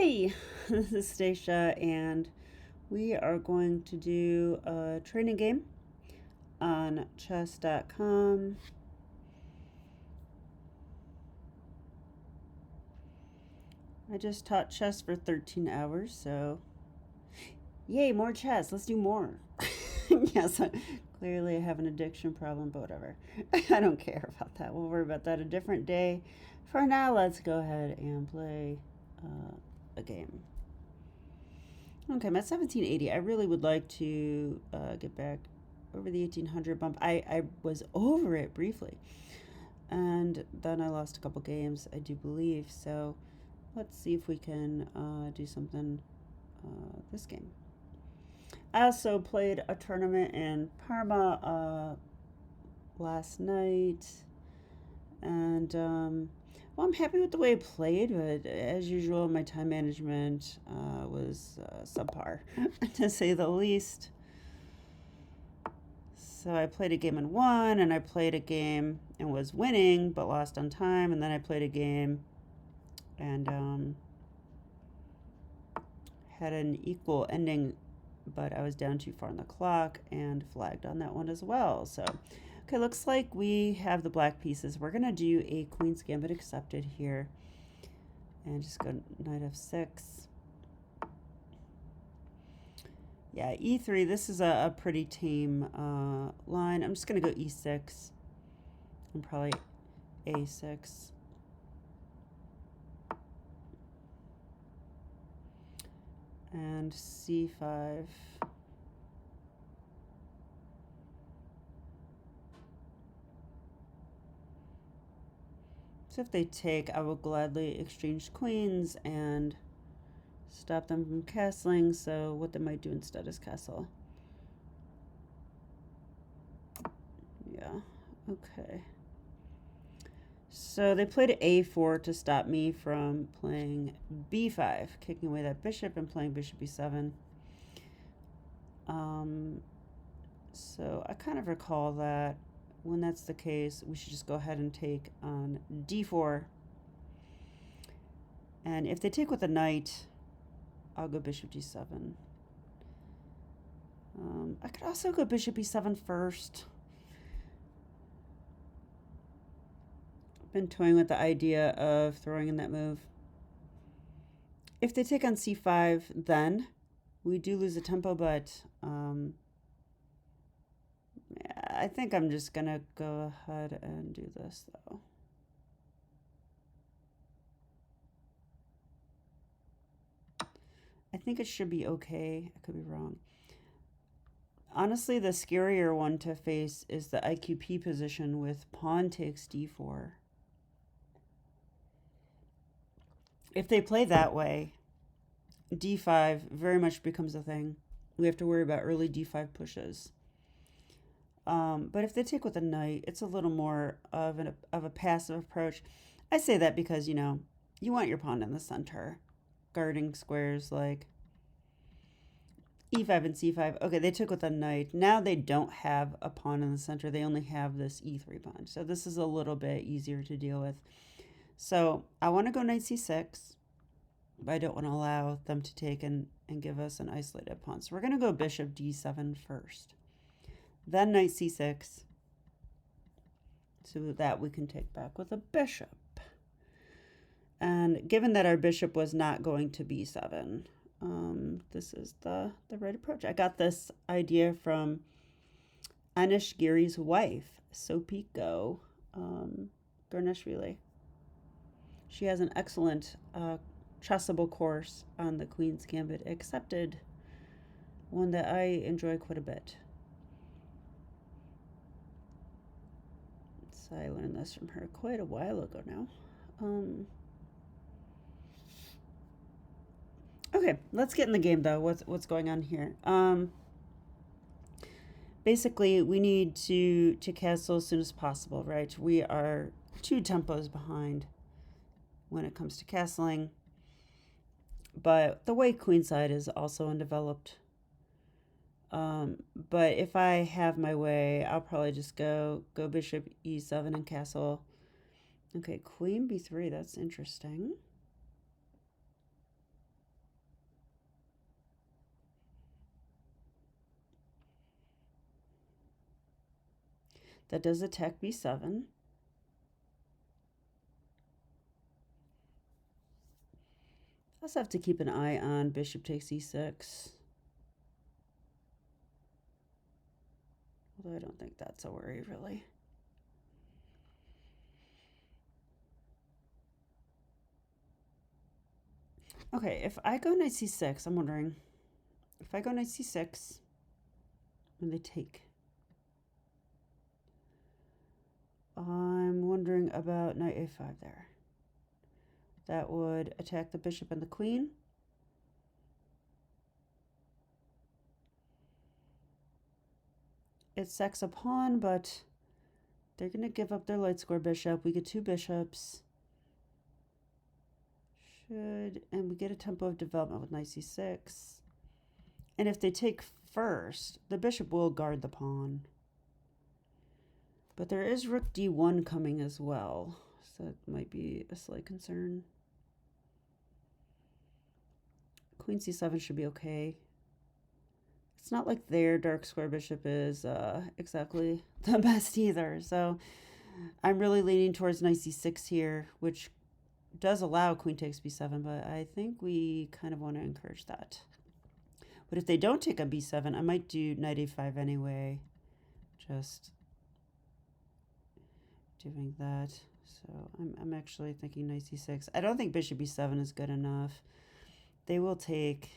Hi, this is Stacia, and we are going to do a training game on chess.com. I just taught chess for 13 hours, so yay, more chess. Let's do more. Yes, clearly I have an addiction problem, but whatever. I don't care about that. We'll worry about that a different day. For now, let's go ahead and play a game. Okay, I'm at 1780. I really would like to get back over the 1800 bump. I was over it briefly, and then I lost a couple games, I do believe. So let's see if we can do something this game. I also played a tournament in Parma last night, and well, I'm happy with the way I played, but as usual, my time management was subpar, to say the least. So I played a game and won, and I played a game and was winning, but lost on time, and then I played a game and had an equal ending, but I was down too far on the clock and flagged on that one as well. So, okay, looks like we have the black pieces. We're gonna do a Queen's Gambit accepted here, and just go knight f6. Yeah, e3, this is a pretty tame line. I'm just going to go e6 and probably a6. And c5. So if they take, I will gladly exchange queens and stop them from castling. So what they might do instead is castle. Yeah, okay. So they played a4 to stop me from playing b5, kicking away that bishop and playing bishop e7. So I kind of recall that when that's the case, we should just go ahead and take on d4. And if they take with a knight, I'll go bishop d7. I could also go bishop e7 first. I've been toying with the idea of throwing in that move. If they take on c5, then we do lose the tempo, but I think I'm just going to go ahead and do this, though. I think it should be okay. I could be wrong. Honestly, the scarier one to face is the IQP position with pawn takes d4. If they play that way, d5 very much becomes a thing. We have to worry about early d5 pushes. But if they take with a knight, it's a little more of a passive approach. I say that because, you want your pawn in the center, guarding squares like e5 and c5. Okay, they took with a knight. Now they don't have a pawn in the center. They only have this e3 pawn. So this is a little bit easier to deal with. So I want to go knight c6, but I don't want to allow them to take and give us an isolated pawn. So we're going to go bishop d7 first. Then knight c6, so that we can take back with a bishop. And given that our bishop was not going to b7, this is the right approach. I got this idea from Anish Giri's wife, Sopiko Garneshvili. She has an excellent chessable course on the Queen's Gambit accepted, one that I enjoy quite a bit. So I learned this from her quite a while ago now. Okay, let's get in the game though. What's going on here? Basically, we need to castle as soon as possible, right? We are 2 tempos behind when it comes to castling, but the white queenside is also undeveloped. But if I have my way, I'll probably just go bishop e7 and castle. Okay, queen b3, that's interesting. That does attack b7. I also have to keep an eye on bishop takes e6. Although I don't think that's a worry, really. Okay, if I go knight c6, I'm wondering, if I go knight c6, and they take, I'm wondering about knight a5 there. That would attack the bishop and the queen. It sacks a pawn, but they're going to give up their light square bishop. We get two bishops. And we get a tempo of development with knight c6. And if they take first, the bishop will guard the pawn. But there is rook d1 coming as well, so that might be a slight concern. Queen c7 should be okay. It's not like their dark square bishop is exactly the best either. So I'm really leaning towards knight c6 here, which does allow queen takes b7, but I think we kind of want to encourage that. But if they don't take a b7, I might do knight a5 anyway. Just doing that. So I'm actually thinking knight c6. I don't think bishop b7 is good enough. They will take,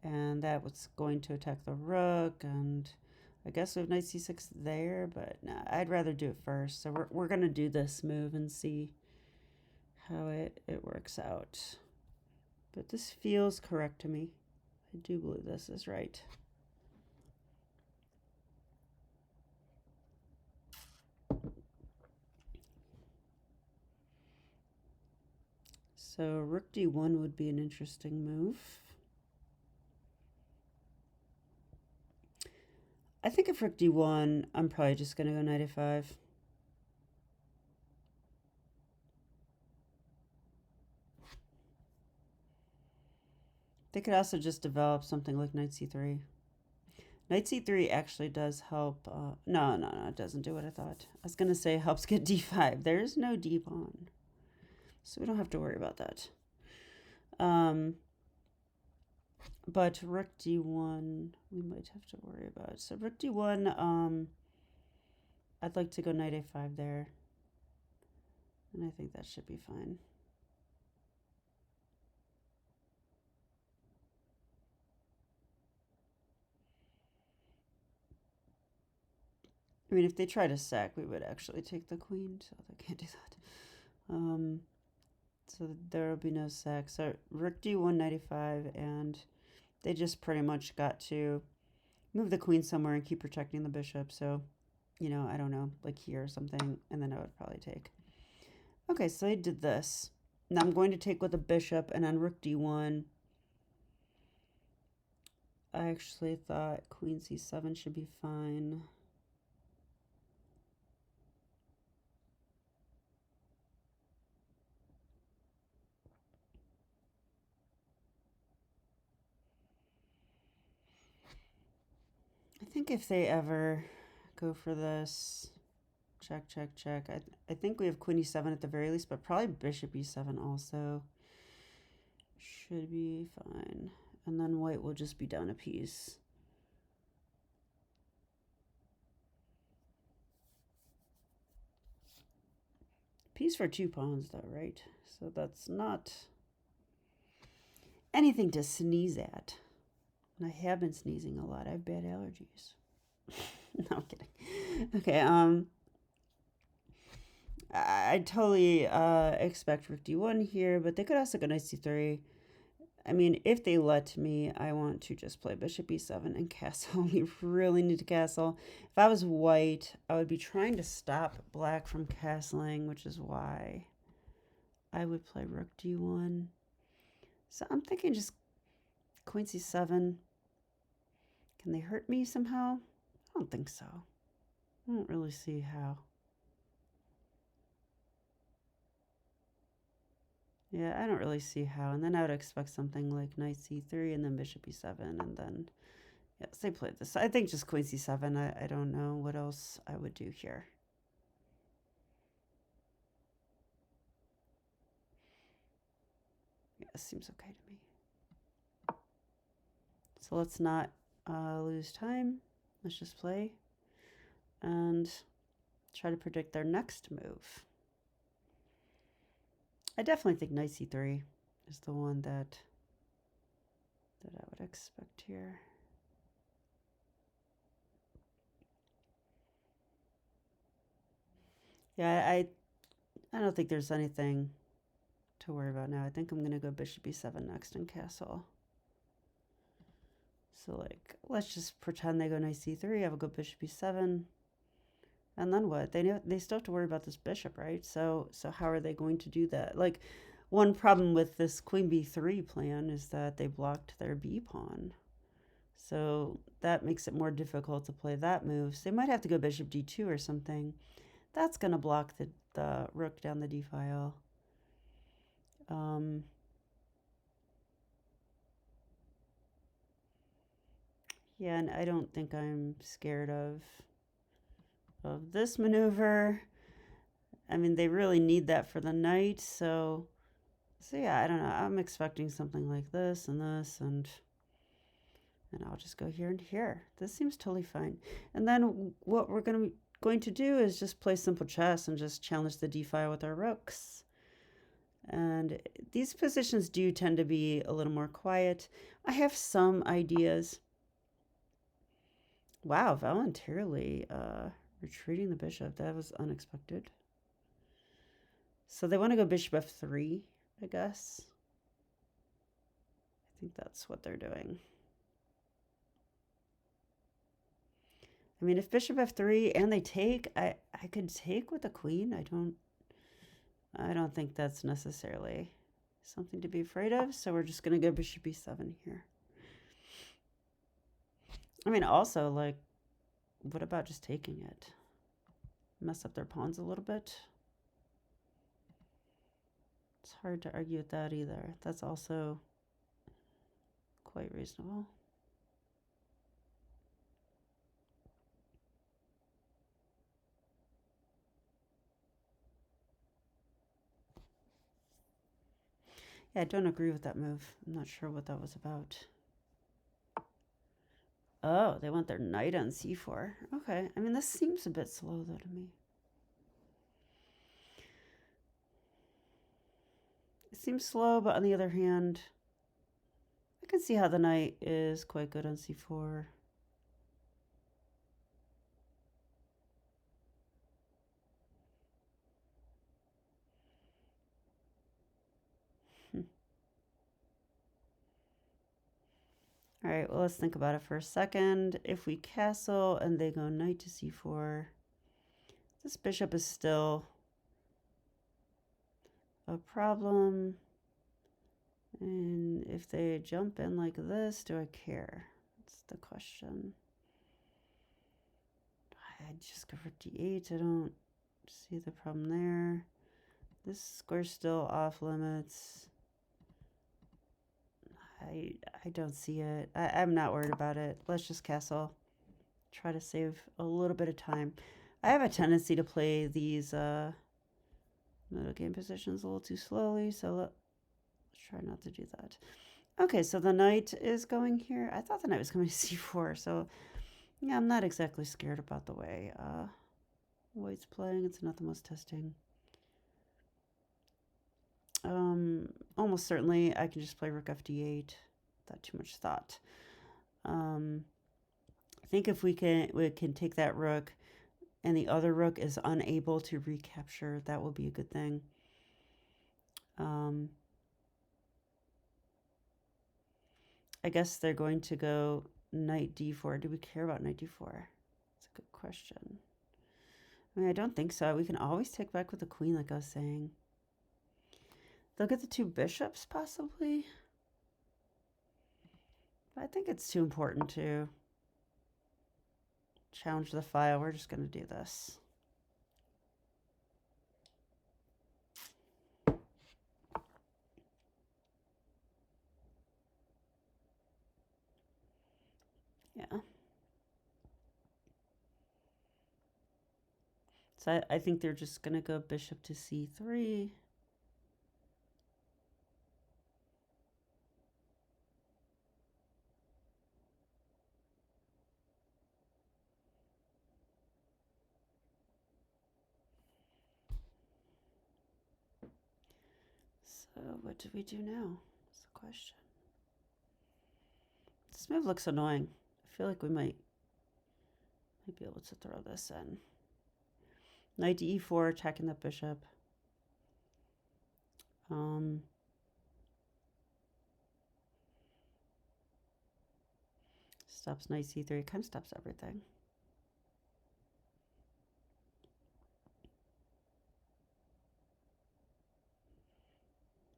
and that was going to attack the rook, and I guess we have knight c6 there, but nah, I'd rather do it first. So we're going to do this move and see how it works out. But this feels correct to me. I do believe this is right. So rook d1 would be an interesting move. I think if rook d1, I'm probably just going to go knight a5. They could also just develop something like knight c3. Knight c3 actually does help. No, it doesn't do what I thought. I was going to say helps get d5. There's no d pawn, so we don't have to worry about that. But rook d1, we might have to worry about. So rook d1, I'd like to go knight a5 there. And I think that should be fine. I mean, if they try to sack, we would actually take the queen, so they can't do that. So there will be no sack. So rook d1, knight a5, and they just pretty much got to move the queen somewhere and keep protecting the bishop. So, you know, I don't know, like here or something, and then I would probably take. Okay, so they did this. Now I'm going to take with a bishop, and on rook d1, I actually thought queen c7 should be fine. I think if they ever go for this, check, check, check. I think we have queen e7 at the very least, but probably bishop e7 also should be fine. And then white will just be down a piece. Piece for 2 pawns though, right? So that's not anything to sneeze at. And I have been sneezing a lot. I have bad allergies. No, I'm kidding. Okay, I totally expect rook d1 here, but they could also go knight c3. I mean, if they let me, I want to just play bishop e7 and castle. We really need to castle. If I was white, I would be trying to stop black from castling, which is why I would play rook d1. So I'm thinking just queen c7. Can they hurt me somehow? I don't think so. I don't really see how. Yeah, I don't really see how. And then I would expect something like knight c3 and then bishop e7 and then Yes, they played this. I think just queen c7. I don't know what else I would do here. Yeah, seems okay to me. So let's not lose time. Let's just play and try to predict their next move. I definitely think knight c3 is the one that I would expect here. Yeah, I don't think there's anything to worry about now. I think I'm going to go bishop b7 next and castle. So, like, let's just pretend they go knight c3. I will go bishop b7. And then what? They still have to worry about this bishop, right? So how are they going to do that? Like, one problem with this queen b3 plan is that they blocked their b pawn. So that makes it more difficult to play that move. So they might have to go bishop d2 or something. That's going to block the rook down the d file. Yeah, and I don't think I'm scared of this maneuver. I mean, they really need that for the knight, so yeah, I don't know. I'm expecting something like this, and I'll just go here and here. This seems totally fine. And then what we're going to do is just play simple chess and just challenge the d file with our rooks. And these positions do tend to be a little more quiet. I have some ideas. Wow, voluntarily retreating the bishop. That was unexpected. So they want to go bishop f3, I guess. I think that's what they're doing. I mean, if bishop f3 and they take, I could take with the queen. I don't think that's necessarily something to be afraid of. So we're just going to go bishop b7 here. I mean, also, like, what about just taking it? Mess up their pawns a little bit. It's hard to argue with that either. That's also quite reasonable. Yeah, I don't agree with that move. I'm not sure what that was about. Oh, they want their knight on c4. Okay, I mean, this seems a bit slow, though, to me. It seems slow, but on the other hand, I can see how the knight is quite good on c4. All right, well, let's think about it for a second. If we castle and they go knight to c4, this bishop is still a problem. And if they jump in like this, do I care? That's the question. I just go for d8. I don't see the problem there. This square's still off limits. I don't see it. I'm not worried about it. Let's just castle. Try to save a little bit of time. I have a tendency to play these middle game positions a little too slowly, so let's try not to do that. Okay, so the knight is going here. I thought the knight was coming to c4, so yeah, I'm not exactly scared about the way white's playing. It's not the most testing. Almost certainly I can just play rook fd8 without too much thought. I think if we can take that rook and the other rook is unable to recapture, that will be a good thing. I guess they're going to go knight d4. Do we care about knight d4? That's a good question. I mean, I don't think so. We can always take back with the queen, like I was saying. They'll get the two bishops, possibly. But I think it's too important to challenge the file. We're just going to do this. Yeah, So I think they're just going to go bishop to c3. So what do we do now? That's the question. This move looks annoying. I feel like we might be able to throw this in. Knight to e4, attacking that bishop. Stops knight c3. Kind of stops everything.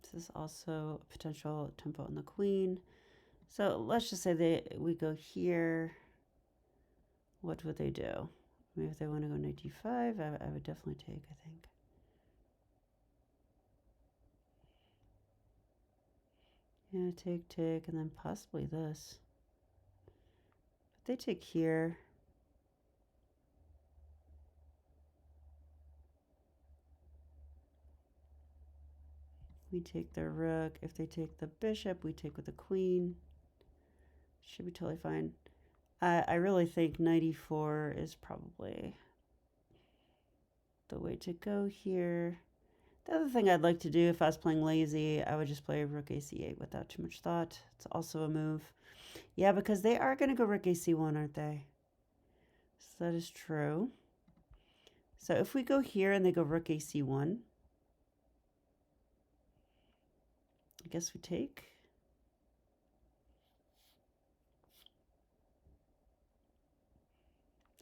This is also a potential tempo on the queen. So let's just say we go here. What would they do? Maybe if they want to go knight d5, I would definitely take, I think. Yeah, take, and then possibly this. But they take here. We take their rook. If they take the bishop, we take with the queen. Should be totally fine. I really think knight e4 is probably the way to go here. The other thing I'd like to do if I was playing lazy, I would just play rook ac8 without too much thought. It's also a move. Yeah, because they are going to go rook ac1, aren't they? So that is true. So if we go here and they go rook ac1, I guess we take.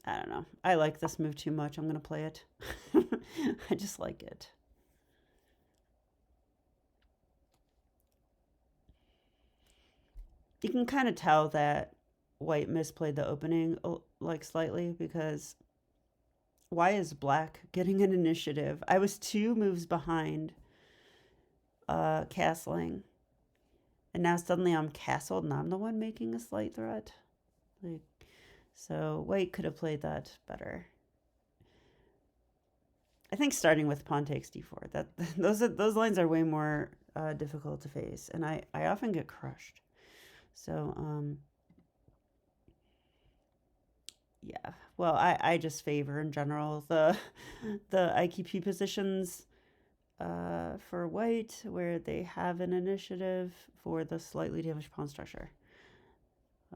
I don't know. I like this move too much. I'm going to play it. I just like it. You can kind of tell that white misplayed the opening like slightly, because why is black getting an initiative? I was 2 moves behind castling, and now suddenly I'm castled and I'm the one making a slight threat. Like, so white could have played that better. I think starting with pawn takes d4, those lines are way more difficult to face, and I often get crushed. So yeah, well, I just favor in general the IQP positions for white, where they have an initiative for the slightly damaged pawn structure.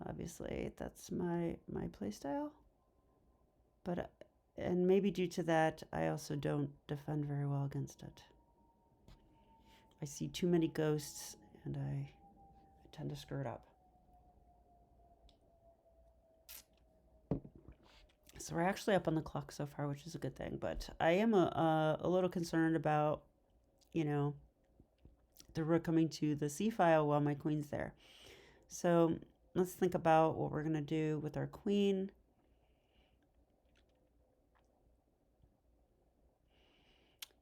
Obviously, that's my play style. But and maybe due to that, I also don't defend very well against it. I see too many ghosts, and I tend to screw it up. So we're actually up on the clock so far, which is a good thing. But I am a little concerned about, you know, the rook coming to the c file while my queen's there. So let's think about what we're going to do with our queen.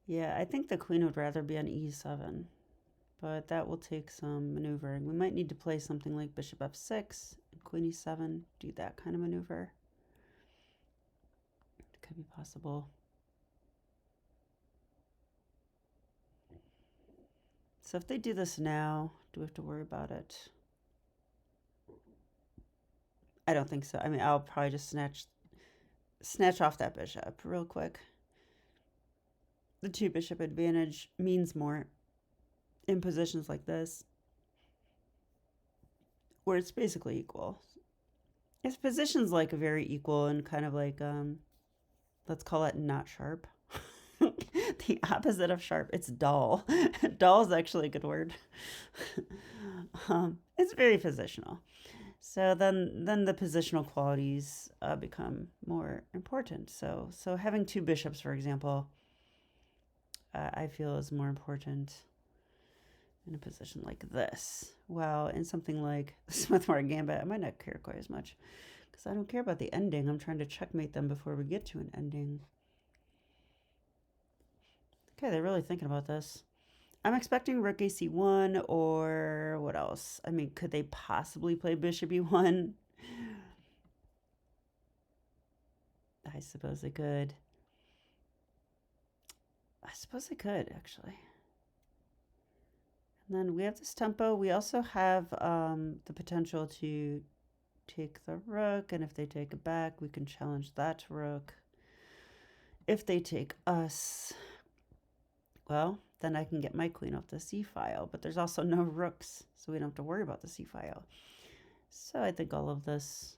Yeah, I think the queen would rather be on e7, but that will take some maneuvering. We might need to play something like bishop f6, queen e7, do that kind of maneuver. It could be possible. So if they do this now, do we have to worry about it? I don't think so. I mean, I'll probably just snatch off that bishop real quick. The 2 bishop advantage means more in positions like this, where it's basically equal. It's positions like very equal and kind of like, let's call it not sharp. The opposite of sharp, it's dull. Dull is actually a good word. It's very positional. So then the positional qualities become more important. So having 2 bishops, for example, I feel is more important in a position like this. Well, in something like Smith-Morgan Gambit, I might not care quite as much, because I don't care about the ending. I'm trying to checkmate them before we get to an ending. Okay, they're really thinking about this. I'm expecting rook ac1, or what else? I mean, could they possibly play bishop e1? I suppose they could. I suppose I could, actually. And then we have this tempo. We also have the potential to take the rook, and if they take it back, we can challenge that rook. If they take us, well, then I can get my queen off the c-file, but there's also no rooks, so we don't have to worry about the c-file. So I think all of this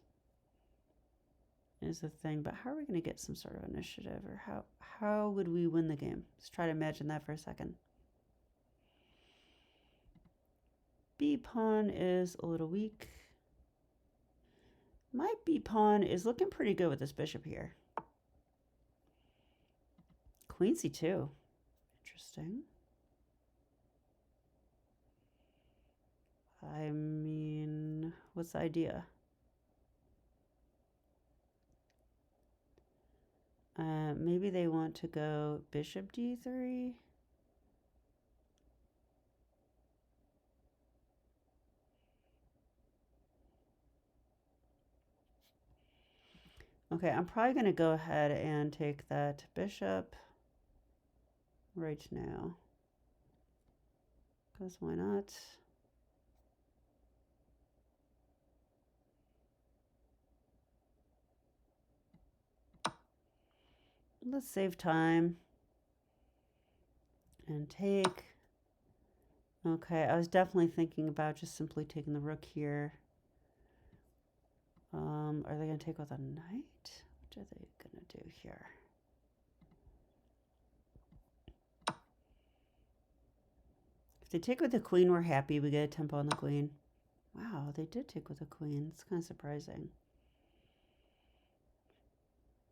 is a thing, but how are we going to get some sort of initiative, or how would we win the game? Let's try to imagine that for a second. B pawn is a little weak. My B pawn is looking pretty good with this bishop here. Queen c2. Interesting. I mean, what's the idea? Maybe they want to go bishop d3. Okay, I'm probably going to go ahead and take that bishop right now. Because why not? Let's save time and take. Okay, I was definitely thinking about just simply taking the rook here. Are they going to take with a knight? What are they going to do here? If they take with the queen, we're happy. We get a tempo on the queen. Wow, they did take with a queen. It's kind of surprising.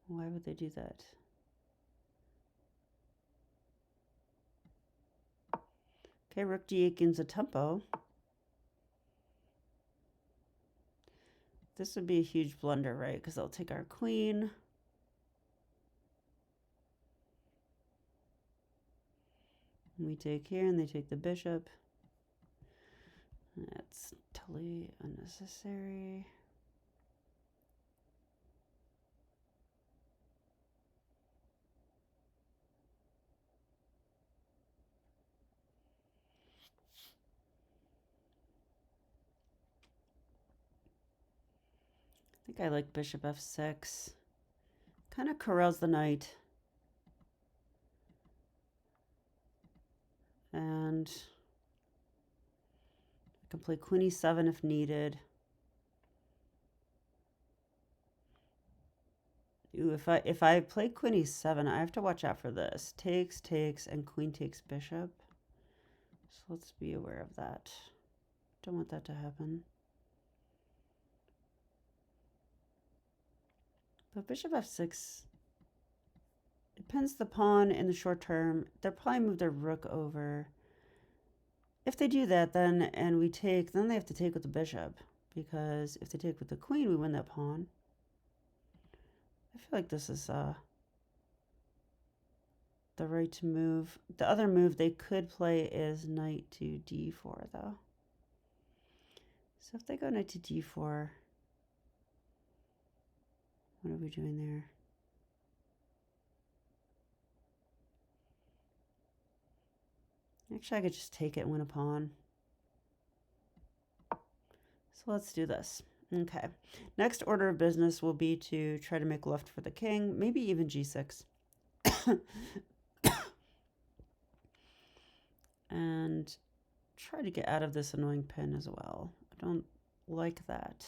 Why would they do that? Okay, rook d8 gains a tempo. This would be a huge blunder, right? Because they'll take our queen. And we take here, and they take the bishop. That's totally unnecessary. I think I like bishop f6. Kind of corrals the knight. And I can play queen e7 if needed. Ooh, if I play queen e7, I have to watch out for this. Takes, and queen takes bishop. So let's be aware of that. Don't want that to happen. But bishop f6, it pins the pawn in the short term. They'll probably move their rook over. If they do that, then, and we take, then they have to take with the bishop. Because if they take with the queen, we win that pawn. I feel like this is the right move. The other move they could play is knight to d4, though. So if they go knight to d4, what are we doing there? Actually, I could just take it and win a pawn. So let's do this. Okay. Next order of business will be to try to make left for the king, maybe even g6. And try to get out of this annoying pin as well. I don't like that.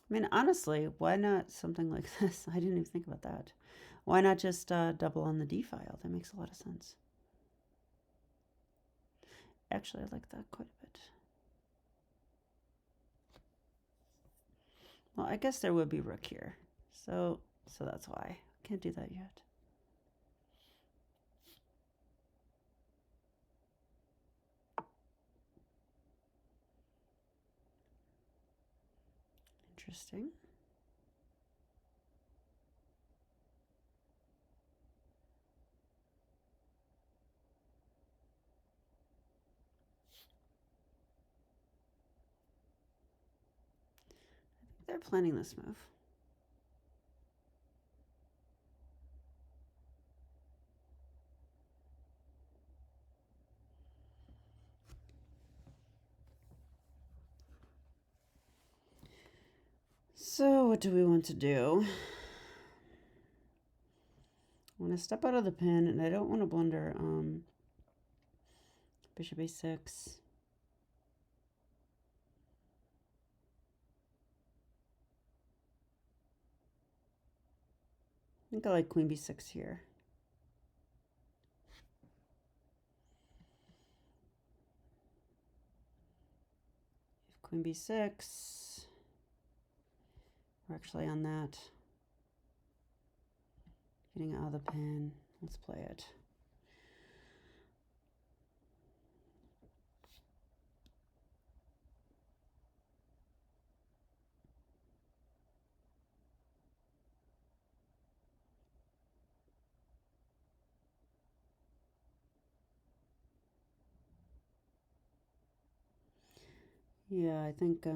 I mean, honestly, why not something like this? I didn't even think about that. Why not just double on the d file? That makes a lot of sense. Actually, I like that quite a bit. Well, I guess there would be rook here. So that's why. Can't do that yet. Interesting. I think they're planning this move. what do we want to do? I want to step out of the pin, and I don't want to blunder bishop a6. I think I like queen b6 here. Queen b6. We're actually on that. Getting out of the pin. Let's play it. Yeah, I think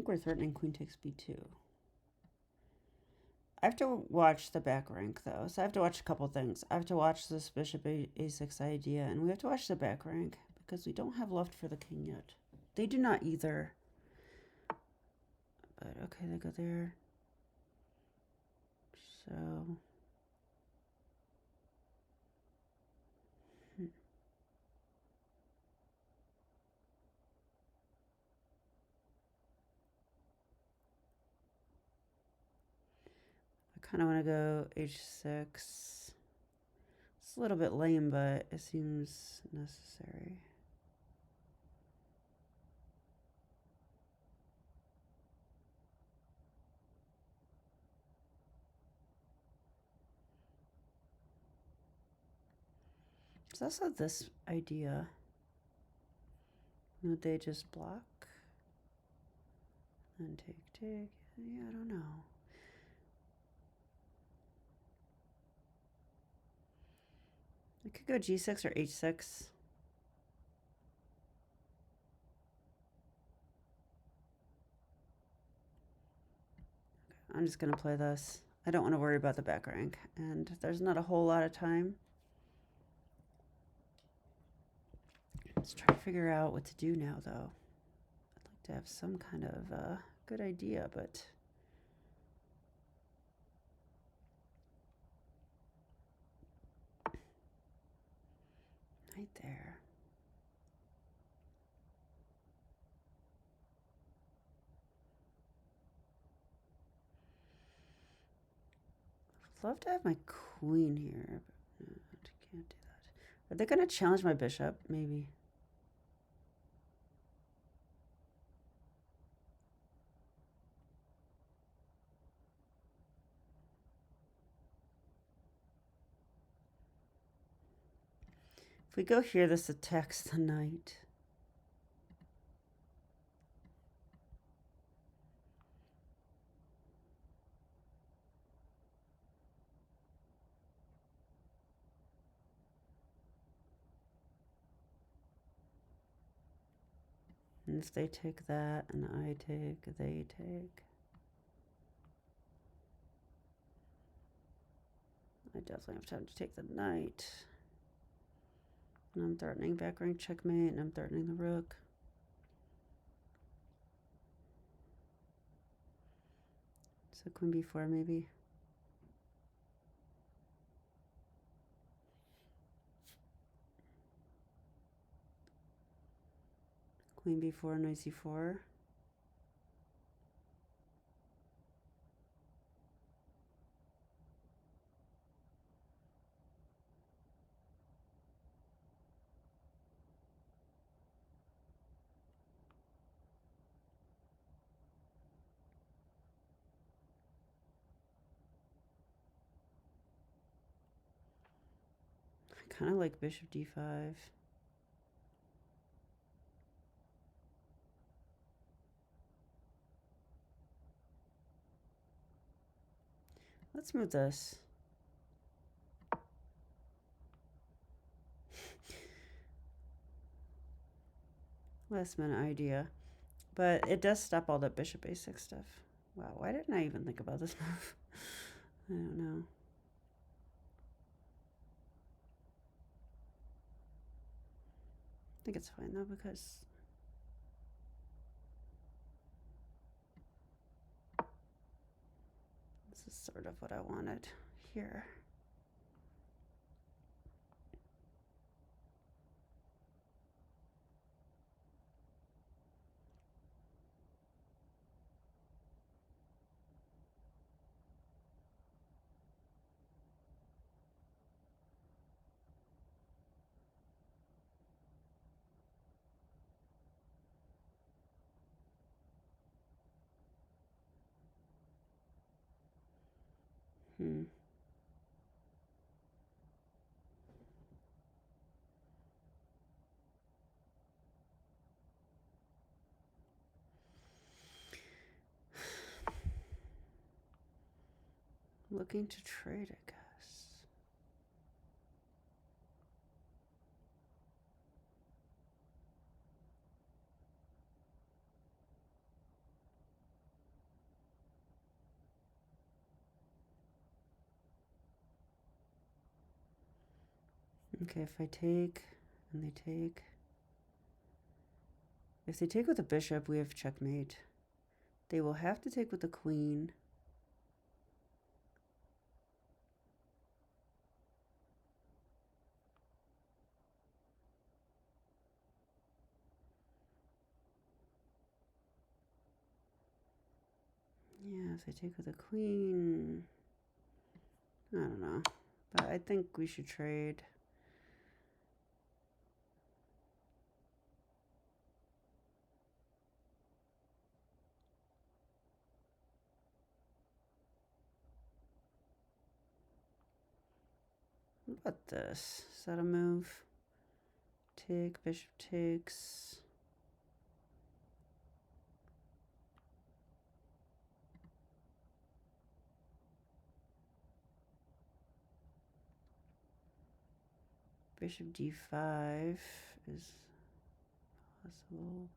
we're threatening queen takes b2. I have to watch the back rank though, so I have to watch a couple things. I have to watch this bishop a6 idea, and we have to watch the back rank because we don't have left for the king yet. They do not either. But okay, they go there. So I kind of want to go h6. It's a little bit lame, but it seems necessary. There's also this idea. Would they just block? Then take. Yeah, I don't know. I could go g6 or h6. I'm just going to play this. I don't want to worry about the back rank. And there's not a whole lot of time. Let's try to figure out what to do now, though. I'd like to have some kind of good idea, but... Right there. I'd love to have my queen here, but no, I can't do that. Are they going to challenge my bishop? Maybe. If we go here, this attacks the knight. And if they take that and I take, they take. I definitely have time to take the knight. And I'm threatening back rank checkmate, and I'm threatening the rook. So queen b4 maybe. Queen b4, knight c4. I kind of like bishop d5. Let's move this. Last minute idea. But it does stop all that bishop a6 stuff. Wow, why didn't I even think about this move? I don't know. think it's fine though, because this is sort of what I wanted here. Looking to trade, I guess. Okay, if I take and they take. If they take with a bishop, we have checkmate. They will have to take with the queen. Yeah, if they take with a queen, I don't know. But I think we should trade. What about this? Is that a move? Take, bishop takes. Bishop d5 is possible.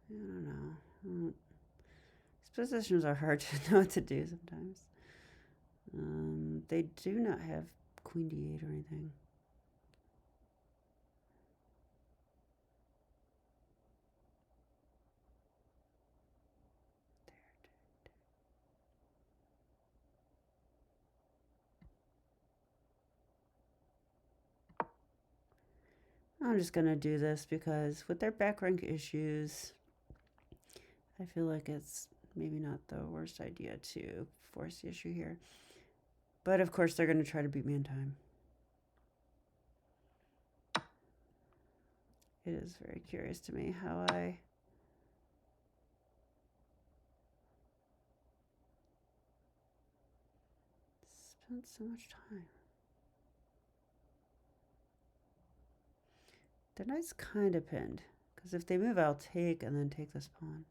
I don't know. These positions are hard to know what to do sometimes. They do not have queen d8 or anything. I'm just going to do this because with their back rank issues, I feel like it's maybe not the worst idea to force the issue here. But of course, they're going to try to beat me in time. It is very curious to me how I spent so much time. The knight's kind of pinned, because if they move, I'll take and then take this pawn.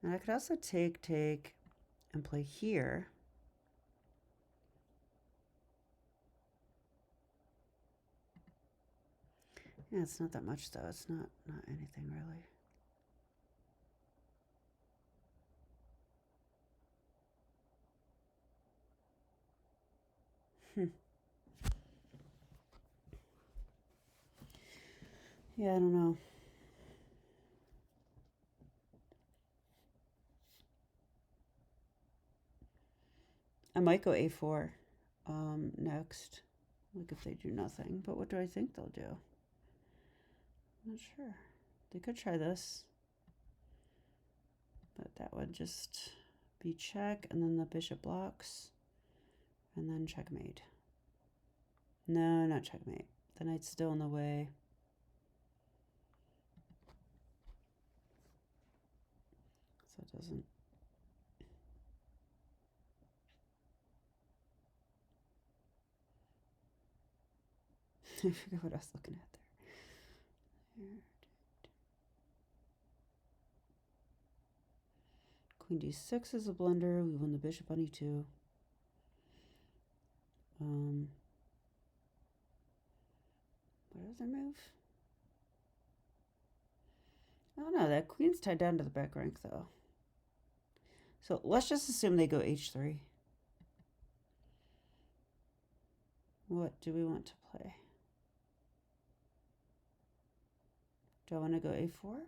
And I could also take, and play here. Yeah, it's not that much though. It's not anything really. Yeah, I don't know. I might go a4 next. Like if they do nothing. But what do I think they'll do? I'm not sure. They could try this. But that would just be check, and then the bishop blocks, and then checkmate. No, not checkmate. The knight's still in the way. So it doesn't. I forget what I was looking at there. Queen d6 is a blunder. We win the bishop on e2. What other move? I don't know. That queen's tied down to the back rank, though. So let's just assume they go h3. What do we want to play? Do I want to go a4?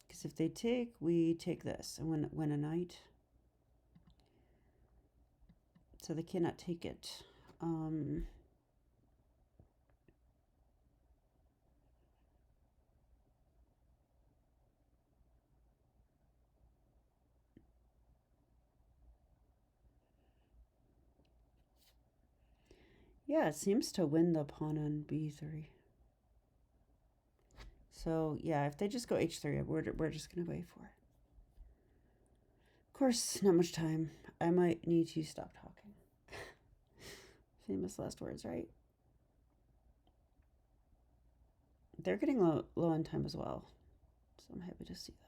Because if they take, we take this and win a knight. So they cannot take it. Yeah, it seems to win the pawn on b3. So yeah, if they just go h3, we're just gonna go a4. Of course, not much time. I might need to stop talking. Famous last words, right? They're getting low on time as well, so I'm happy to see that.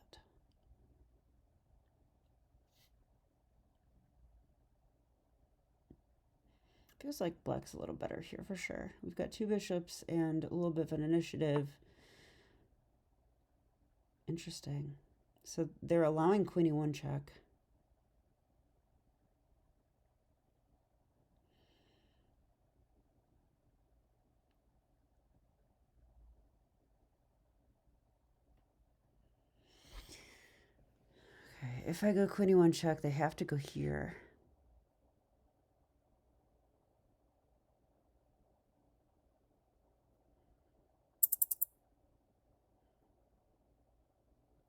Feels like black's a little better here for sure. We've got 2 bishops and a little bit of an initiative. Interesting. So they're allowing queen e1 check. Okay, if I go queen e1 check, they have to go here.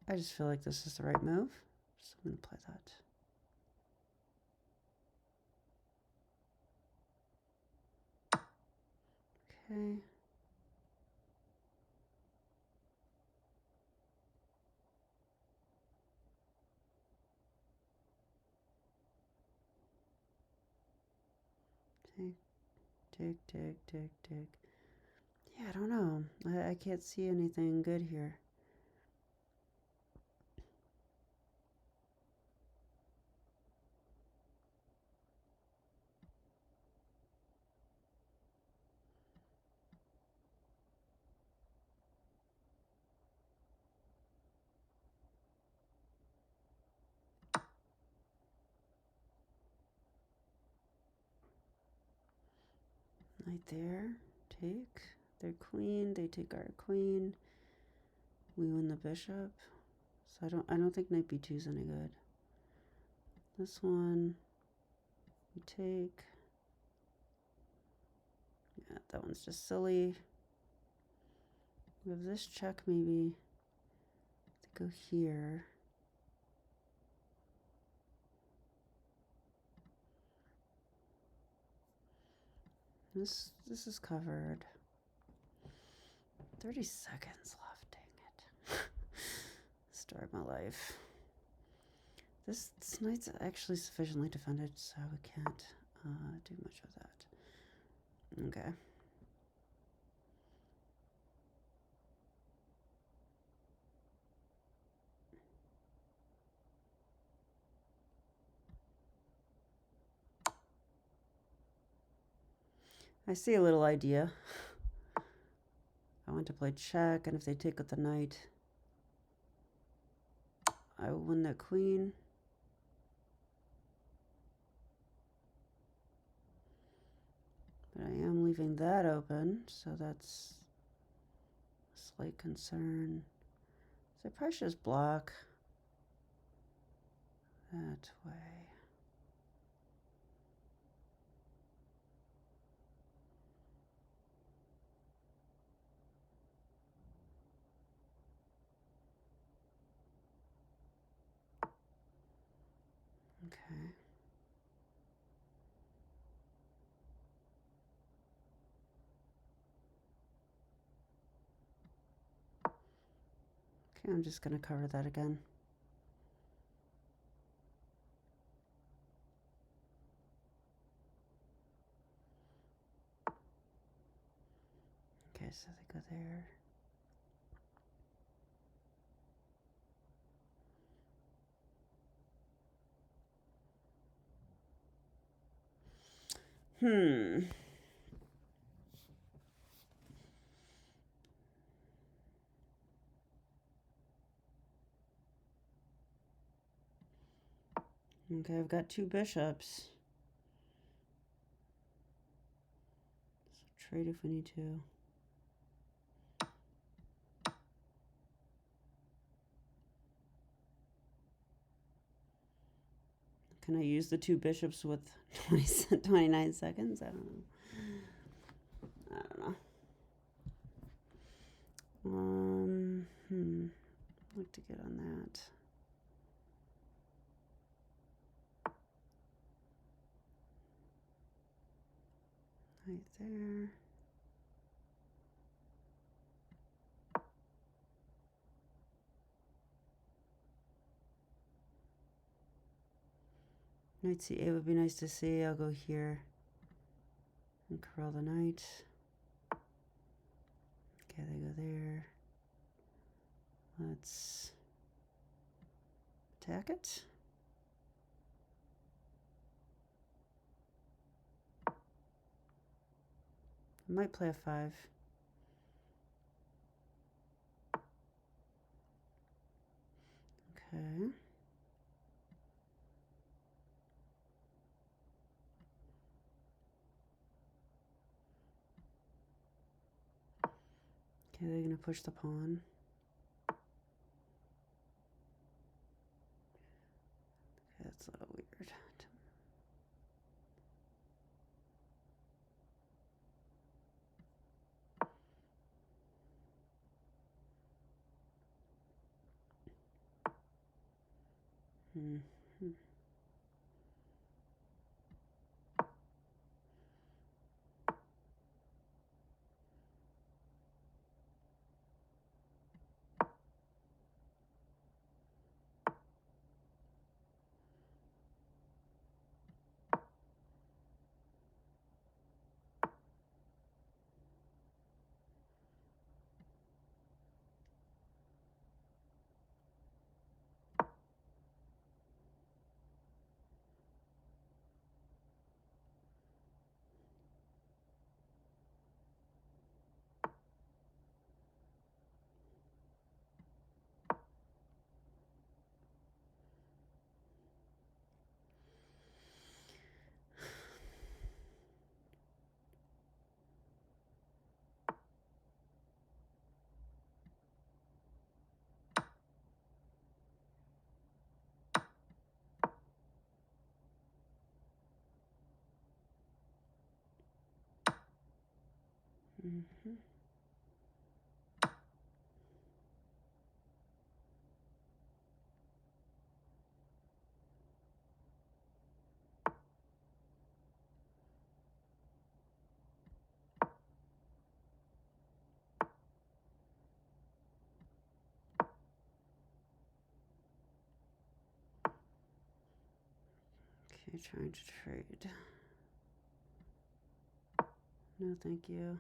I just feel like this is the right move, so I'm going to play that. Okay. Take. Yeah, I don't know. I can't see anything good here. Right there. Take their queen. They take our queen. We win the bishop. So I don't think knight b2 is any good. This one we take. Yeah, that one's just silly. We have this check maybe to go here. This is covered. 30 seconds left, dang it. Story of my life. This knight's actually sufficiently defended, so we can't do much of that. Okay. I see a little idea. I want to play check, and if they take with the knight, I will win the queen. But I am leaving that open, so that's a slight concern. So I probably should just block that way. Okay. Okay, I'm just going to cover that again. Okay, so they go there. Okay, I've got 2 bishops. trade if we need to. Can I use the 2 bishops with 29 seconds? I don't know. Look to get on that. Right there. Knight c8 would be nice to see. I'll go here and corral the knight. Okay, they go there. Let's attack it. I might play a 5. Okay. Okay, they're going to push the pawn. Okay, that's a little weird. Okay, trying to trade. No, thank you.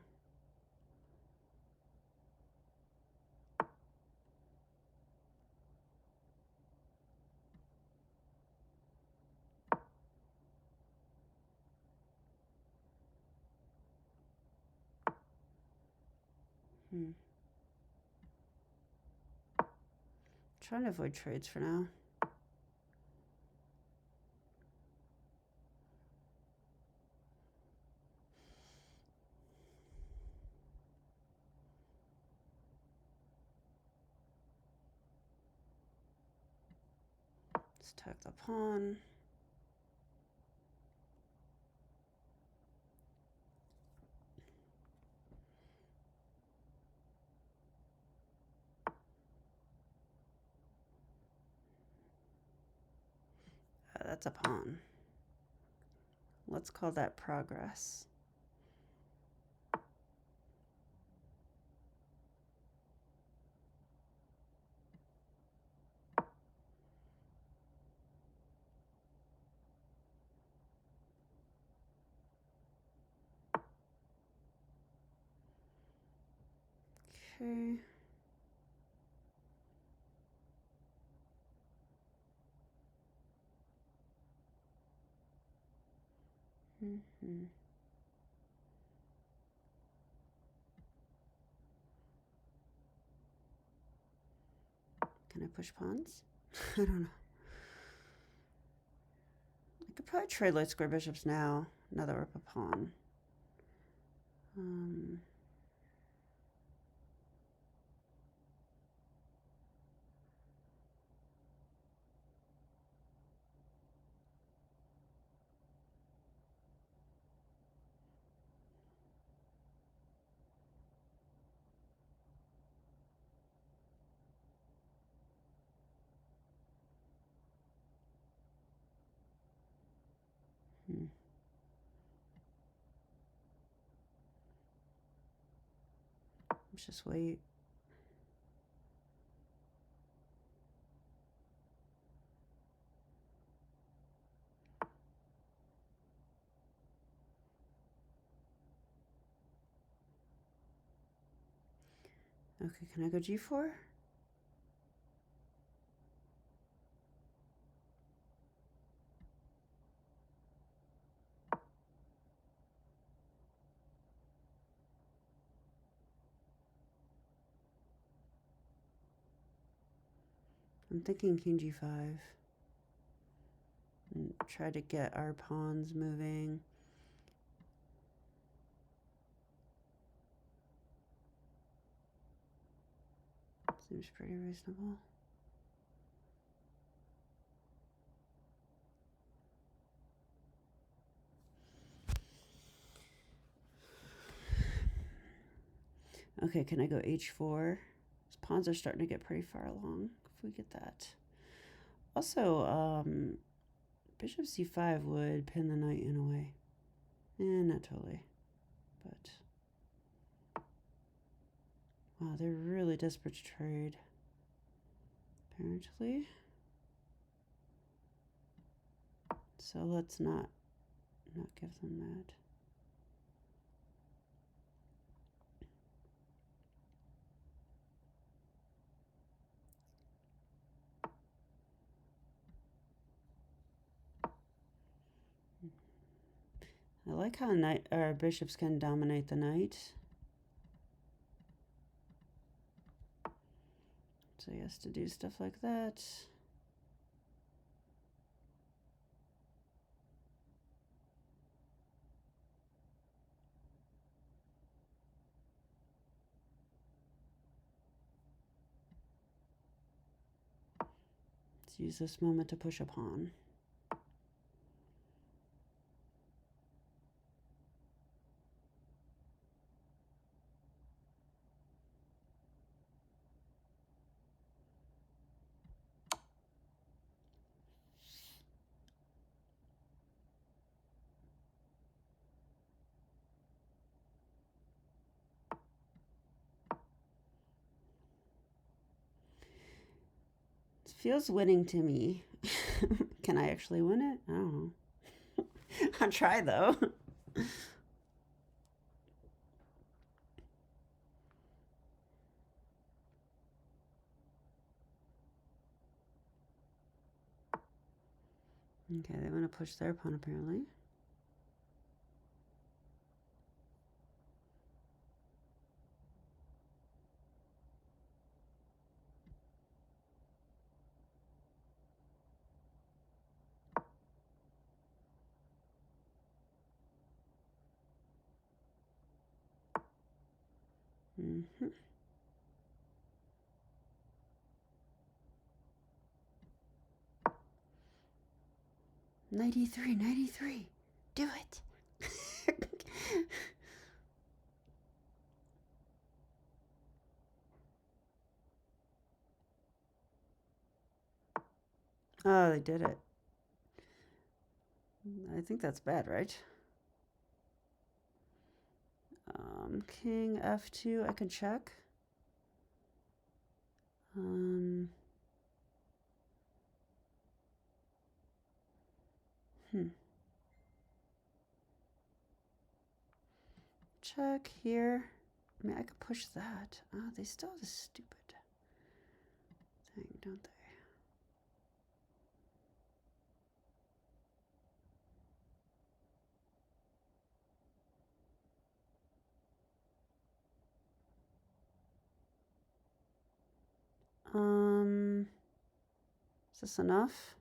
Trying to avoid trades for now. Let's attack the pawn. That's a pawn. Let's call that progress. Okay. Can I push pawns? I don't know. I could probably trade light square bishops now that we're up a pawn. Um, hmm. Let's just wait. Okay, can I go G4? I'm thinking King G5. And try to get our pawns moving. Seems pretty reasonable. Okay, can I go H4? These pawns are starting to get pretty far along. If we get that. Also, Bishop C5 would pin the knight in a way. Not totally. But wow, they're really desperate to trade. Apparently. So let's not give them that. I like how our bishops can dominate the knight. So he has to do stuff like that. Let's use this moment to push a pawn. It feels winning to me. Can I actually win it? I don't know. I'll try though. Okay, they want to push their pawn apparently. Mm-hmm. 93, 93. Do it. Oh, they did it. I think that's bad, right? King F2, I can check. Check here. I mean, I could push that. Oh, they still have this stupid thing, don't they? Is this enough?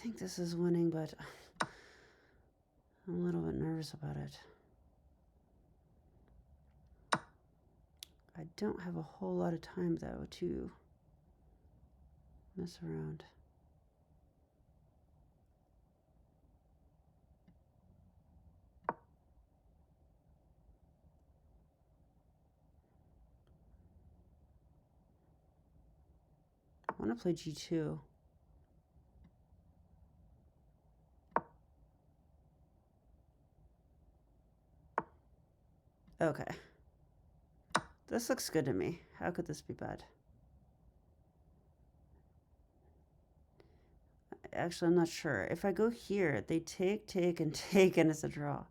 think this is winning, but I'm a little bit nervous about it. I don't have a whole lot of time, though, to mess around. I want to play G2. Okay. This looks good to me. How could this be bad? Actually, I'm not sure. If I go here, they take, and take, and it's a draw.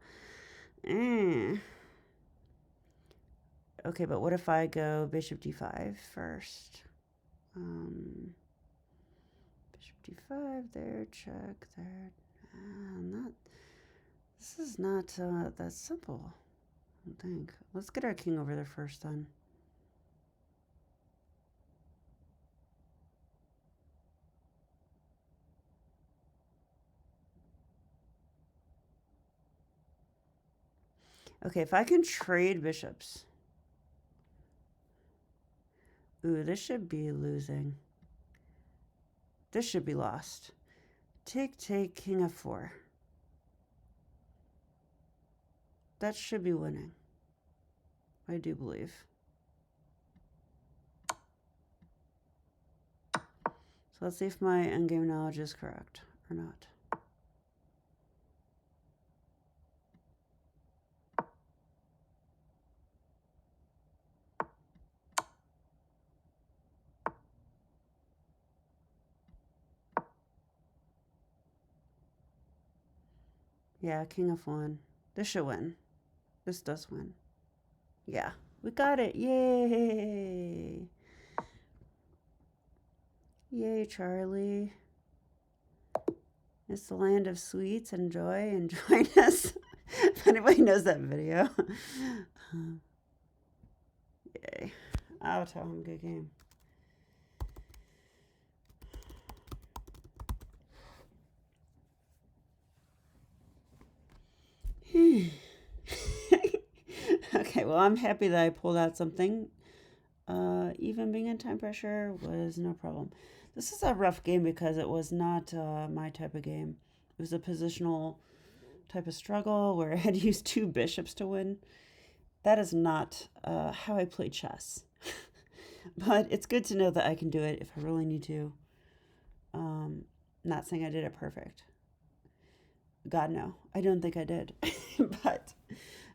Okay, but what if I go bishop d5 first? Bishop d5, there, check, there. This is not that simple, I don't think. Let's get our king over there first, then. Okay, if I can trade bishops. Ooh, this should be losing. This should be lost. Take, king f4. That should be winning. I do believe. So let's see if my endgame knowledge is correct or not. Yeah, king f1. This should win. This does win. Yeah, we got it. Yay. Yay, Charlie. It's the land of sweets and joy, and join us. If anybody knows that video. Yay. I'll tell him good game. Okay, well, I'm happy that I pulled out something. Even being in time pressure was no problem. This is a rough game because it was not my type of game. It was a positional type of struggle where I had to use 2 bishops to win. That is not how I play chess. But it's good to know that I can do it if I really need to. Not saying I did it perfect. God, no. I don't think I did. But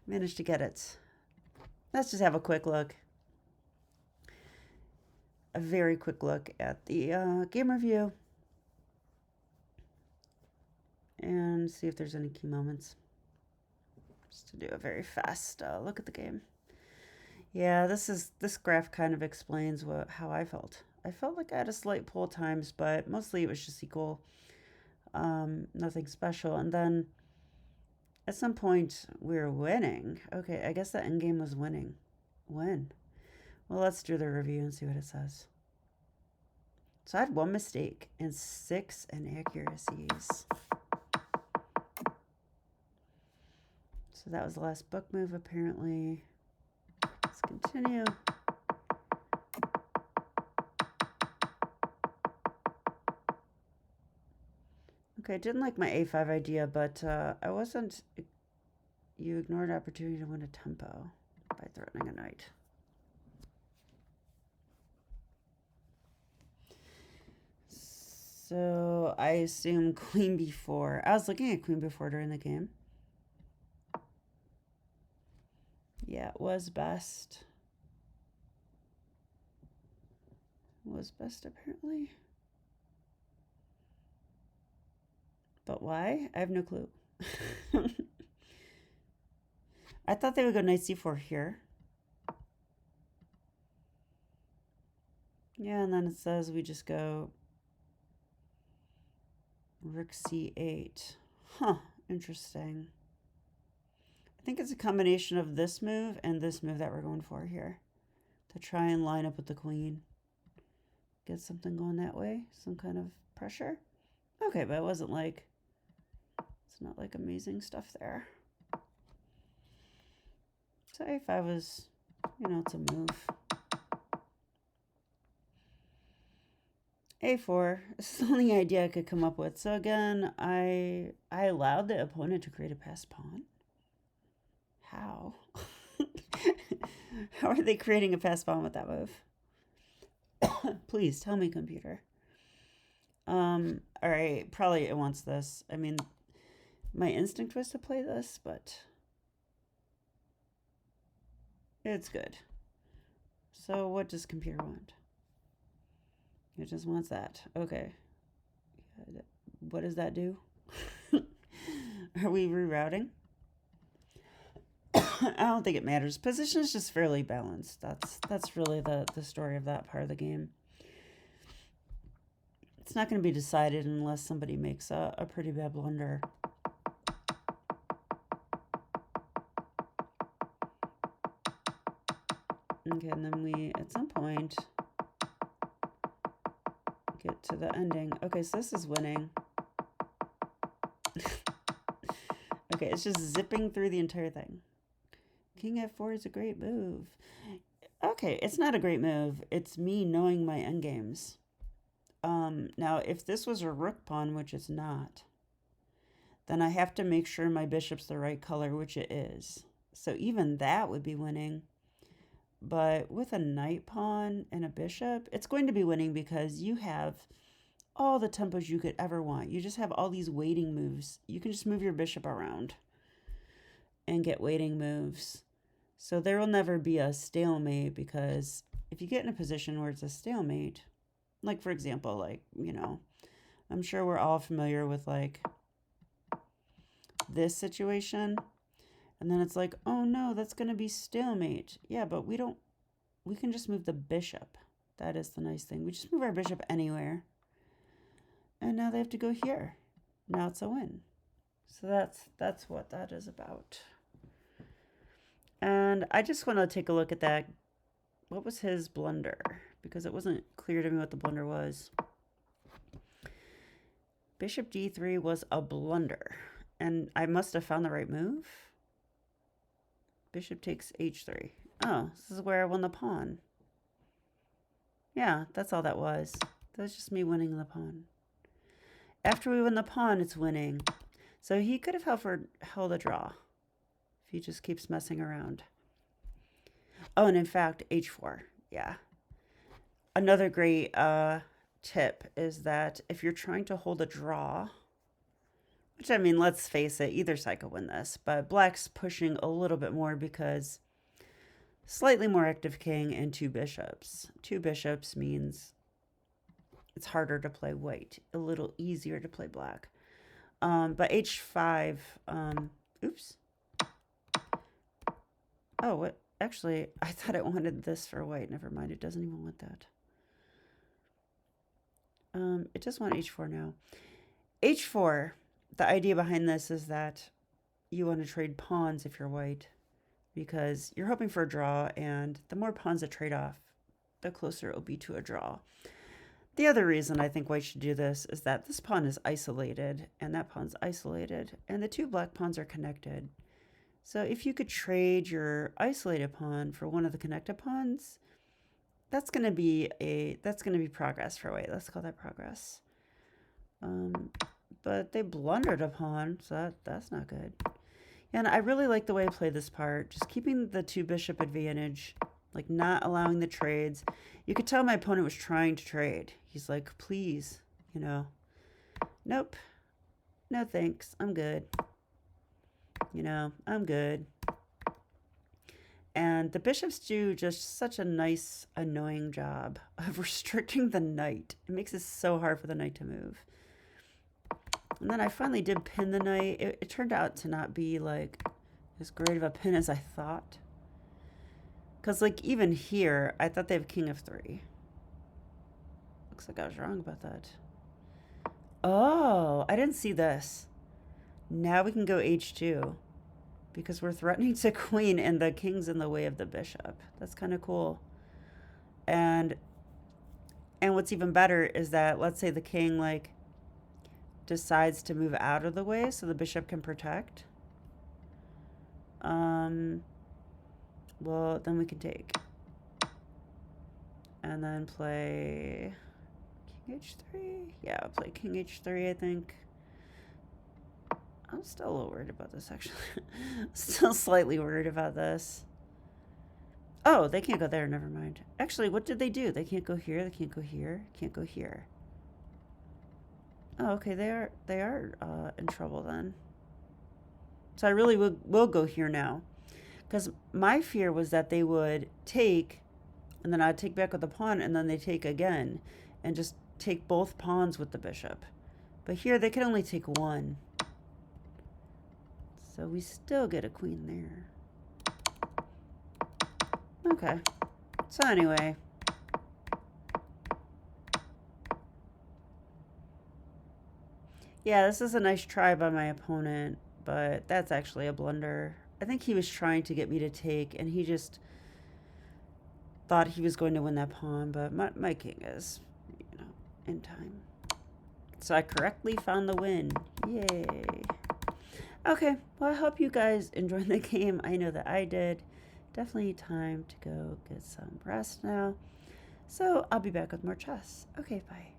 managed to get it. Let's just have a quick look. A very quick look at the game review. And see if there's any key moments. Just to do a very fast look at the game. Yeah, this graph kind of explains how I felt. I felt like I had a slight pull times, but mostly it was just equal. Nothing special. And then at some point we were winning. Okay, I guess the endgame was winning. When? Well, let's do the review and see what it says. So I had 1 mistake and 6 inaccuracies. So that was the last book move, apparently. Let's continue. Okay, I didn't like my a5 idea, but I wasn't... You ignored opportunity to win a tempo by threatening a knight. So I assume queen b4. I was looking at queen b4 during the game. Yeah, it was best. Was best, apparently. But why? I have no clue. I thought they would go knight c4 here. Yeah, and then it says we just go rook c8. Huh, interesting. I think it's a combination of this move and this move that we're going for here. To try and line up with the queen. Get something going that way. Some kind of pressure. Okay, but it wasn't like, it's not like amazing stuff there. So A5 was, you know, it's a move. A4 is the only idea I could come up with. So again, I allowed the opponent to create a passed pawn. How? How are they creating a passed pawn with that move? Please tell me, computer. All right, probably it wants this. I mean, my instinct was to play this, but it's good. So what does computer want? It just wants that. Okay. What does that do? Are we rerouting? I don't think it matters. Position is just fairly balanced. That's really the story of that part of the game. It's not going to be decided unless somebody makes a pretty bad blunder. Okay, and then we, at some point, get to the ending. Okay, so this is winning. Okay, it's just zipping through the entire thing. King F4 is a great move. Okay, it's not a great move. It's me knowing my endgames. Now, if this was a rook pawn, which it's not, then I have to make sure my bishop's the right color, which it is. So even that would be winning. But with a knight pawn and a bishop, it's going to be winning because you have all the tempos you could ever want. You just have all these waiting moves. You can just move your bishop around and get waiting moves. So there will never be a stalemate, because if you get in a position where it's a stalemate, like for example, like, you know, I'm sure we're all familiar with like this situation. And then it's like, oh no, that's going to be stalemate. Yeah, but we can just move the bishop. That is the nice thing. We just move our bishop anywhere. And now they have to go here. Now it's a win. So that's what that is about. And I just want to take a look at that. What was his blunder? Because it wasn't clear to me what the blunder was. Bishop d3 was a blunder. And I must have found the right move. Bishop takes h3. Oh, this is where I won the pawn. Yeah, that's all that was. That was just me winning the pawn. After we win the pawn, it's winning. So he could have held a draw if he just keeps messing around. Oh, and in fact, h4. Yeah. Another great tip is that if you're trying to hold a draw, which, I mean, let's face it, either side could win this, but black's pushing a little bit more because slightly more active king and two bishops. Two bishops means it's harder to play white, a little easier to play black. But h5, oops. Oh, what? Actually, I thought it wanted this for white. Never mind, it doesn't even want that. It does want h4 now. h4, the idea behind this is that you want to trade pawns if you're white, because you're hoping for a draw, and the more pawns that trade off, the closer it will be to a draw. The other reason I think white should do this is that this pawn is isolated, and that pawn's isolated, and the two black pawns are connected. So if you could trade your isolated pawn for one of the connected pawns, that's going to be progress for white. Let's call that progress. But they blundered a pawn, so that's not good. And I really like the way I play this part, just keeping the two bishop advantage, like not allowing the trades. You could tell my opponent was trying to trade. He's like, please, you know, nope, no thanks, I'm good. You know, I'm good. And the bishops do just such a nice, annoying job of restricting the knight. It makes it so hard for the knight to move. And then I finally did pin the knight. It turned out to not be like as great of a pin as I thought. Because like even here, I thought they have king of 3. Looks like I was wrong about that. Oh, I didn't see this. Now we can go h2. Because we're threatening to queen and the king's in the way of the bishop. That's kind of cool. And what's even better is that, let's say the king like decides to move out of the way so the bishop can protect. Well, then we can take. And then play king h3. Yeah, I'll play king h3, I think. I'm still a little worried about this, actually. Still slightly worried about this. Oh, they can't go there. Never mind. Actually, what did they do? They can't go here. They can't go here. Can't go here. Oh, okay. They are in trouble then. So I really will go here now. Because my fear was that they would take, and then I'd take back with the pawn, and then they take again, and just take both pawns with the bishop. But here they can only take one. So we still get a queen there. Okay. So anyway. Yeah, this is a nice try by my opponent, but that's actually a blunder. I think he was trying to get me to take, and he just thought he was going to win that pawn, but my king is, you know, in time. So I correctly found the win. Yay. Okay, well, I hope you guys enjoyed the game. I know that I did. Definitely time to go get some rest now. So I'll be back with more chess. Okay, bye.